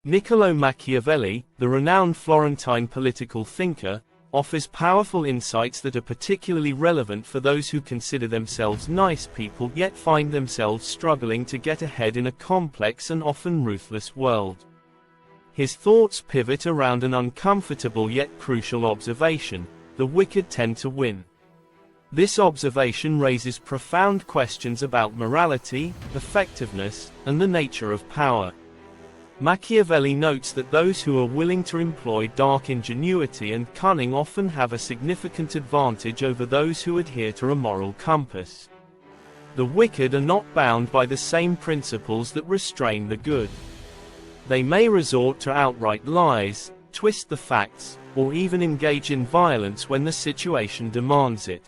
Niccolò Machiavelli, the renowned Florentine political thinker, offers powerful insights that are particularly relevant for those who consider themselves nice people yet find themselves struggling to get ahead in a complex and often ruthless world. His thoughts pivot around an uncomfortable yet crucial observation: the wicked tend to win. This observation raises profound questions about morality, effectiveness, and the nature of power. Machiavelli notes that those who are willing to employ dark ingenuity and cunning often have a significant advantage over those who adhere to a moral compass. The wicked are not bound by the same principles that restrain the good. They may resort to outright lies, twist the facts, or even engage in violence when the situation demands it.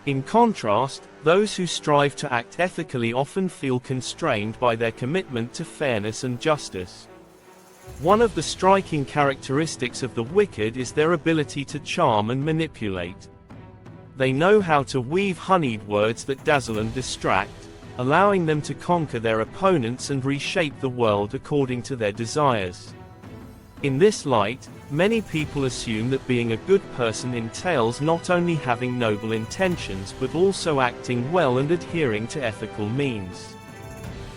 In contrast, those who strive to act ethically often feel constrained by their commitment to fairness and justice. One of the striking characteristics of the wicked is their ability to charm and manipulate. They know how to weave honeyed words that dazzle and distract, allowing them to conquer their opponents and reshape the world according to their desires. In this light, many people assume that being a good person entails not only having noble intentions but also acting well and adhering to ethical means.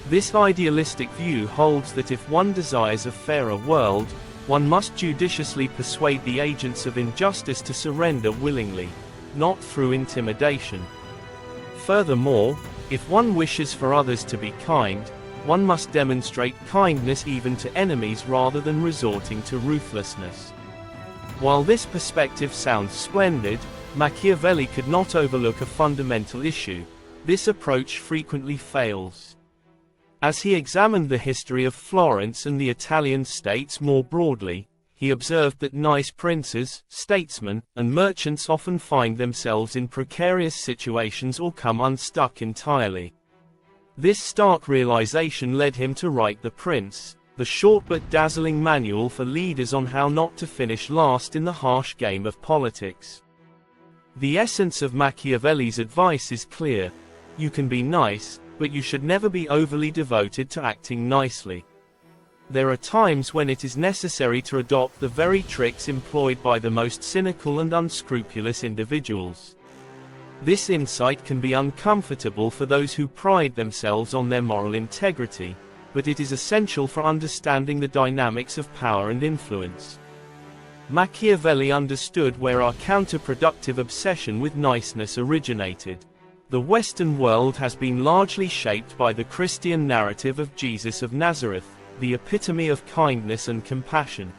This idealistic view holds that if one desires a fairer world, one must judiciously persuade the agents of injustice to surrender willingly, not through intimidation. Furthermore, if one wishes for others to be kind, one must demonstrate kindness even to enemies rather than resorting to ruthlessness. While this perspective sounds splendid, Machiavelli could not overlook a fundamental issue: this approach frequently fails. As he examined the history of Florence and the Italian states more broadly, he observed that nice princes, statesmen, and merchants often find themselves in precarious situations or come unstuck entirely. This stark realization led him to write The Prince, the short but dazzling manual for leaders on how not to finish last in the harsh game of politics. The essence of Machiavelli's advice is clear: you can be nice, but you should never be overly devoted to acting nicely. There are times when it is necessary to adopt the very tricks employed by the most cynical and unscrupulous individuals. This insight can be uncomfortable for those who pride themselves on their moral integrity, but it is essential for understanding the dynamics of power and influence. Machiavelli understood where our counterproductive obsession with niceness originated. The Western world has been largely shaped by the Christian narrative of Jesus of Nazareth, the epitome of kindness and compassion.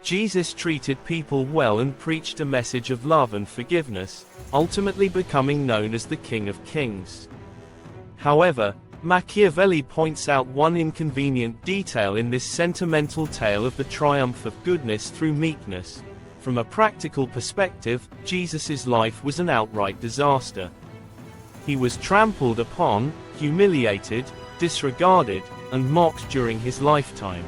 Jesus treated people well and preached a message of love and forgiveness, ultimately becoming known as the King of Kings. However, Machiavelli points out one inconvenient detail in this sentimental tale of the triumph of goodness through meekness. From a practical perspective, Jesus' life was an outright disaster. He was trampled upon, humiliated, disregarded, and mocked during his lifetime.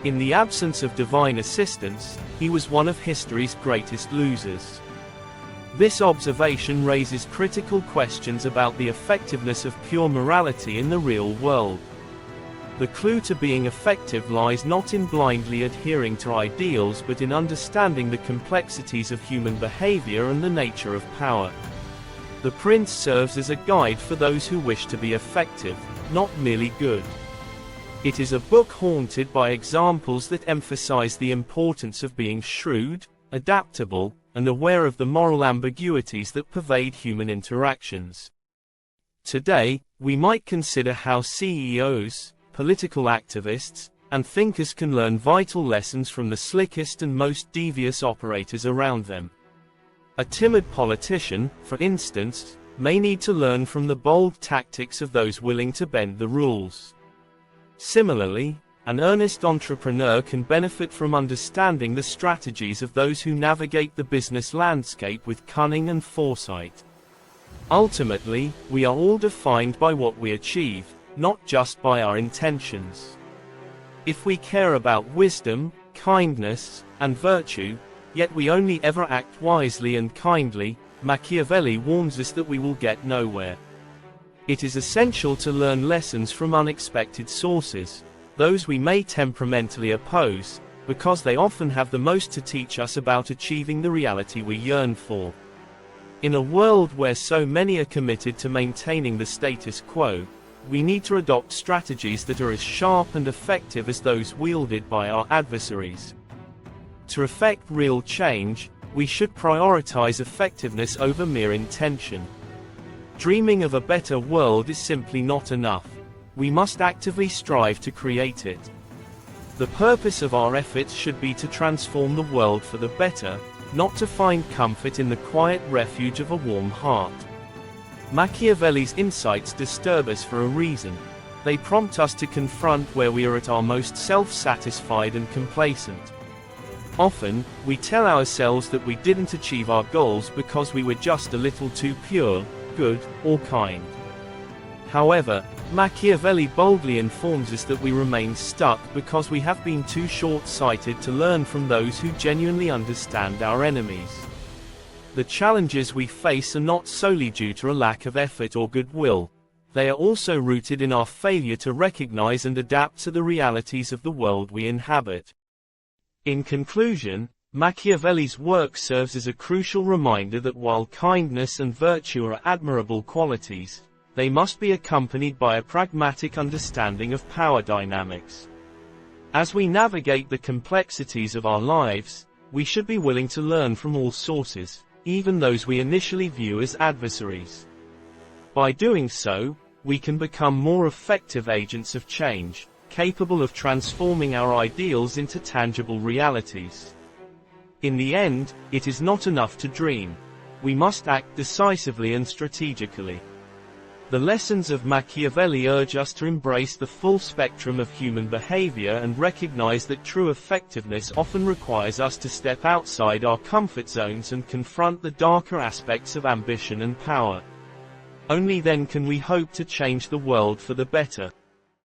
In the absence of divine assistance, he was one of history's greatest losers. This observation raises critical questions about the effectiveness of pure morality in the real world. The clue to being effective lies not in blindly adhering to ideals but in understanding the complexities of human behavior and the nature of power. The Prince serves as a guide for those who wish to be effective, not merely good. It is a book haunted by examples that emphasize the importance of being shrewd, adaptable, and aware of the moral ambiguities that pervade human interactions. Today, we might consider how CEOs, political activists, and thinkers can learn vital lessons from the slickest and most devious operators around them. A timid politician, for instance, may need to learn from the bold tactics of those willing to bend the rules. Similarly, an earnest entrepreneur can benefit from understanding the strategies of those who navigate the business landscape with cunning and foresight. Ultimately, we are all defined by what we achieve, not just by our intentions. If we care about wisdom, kindness, and virtue, yet we only ever act wisely and kindly, Machiavelli warns us that we will get nowhere. It is essential to learn lessons from unexpected sources. those we may temperamentally oppose, because they often have the most to teach us about achieving the reality we yearn for. In a world where so many are committed to maintaining the status quo, we need to adopt strategies that are as sharp and effective as those wielded by our adversaries. To effect real change, we should prioritize effectiveness over mere intention. Dreaming of a better world is simply not enough. We must actively strive to create it. The purpose of our efforts should be to transform the world for the better, not to find comfort in the quiet refuge of a warm heart. Machiavelli's insights disturb us for a reason. They prompt us to confront where we are at our most self-satisfied and complacent. Often, we tell ourselves that we didn't achieve our goals because we were just a little too pure, good, or kind. However, Machiavelli boldly informs us that we remain stuck because we have been too short-sighted to learn from those who genuinely understand our enemies. The challenges we face are not solely due to a lack of effort or goodwill. They are also rooted in our failure to recognize and adapt to the realities of the world we inhabit. In conclusion, Machiavelli's work serves as a crucial reminder that while kindness and virtue are admirable qualities, they must be accompanied by a pragmatic understanding of power dynamics. As we navigate the complexities of our lives, we should be willing to learn from all sources, even those we initially view as adversaries. By doing so, we can become more effective agents of change, capable of transforming our ideals into tangible realities. In the end, it is not enough to dream. We must act decisively and strategically. The lessons of Machiavelli urge us to embrace the full spectrum of human behavior and recognize that true effectiveness often requires us to step outside our comfort zones and confront the darker aspects of ambition and power. Only then can we hope to change the world for the better.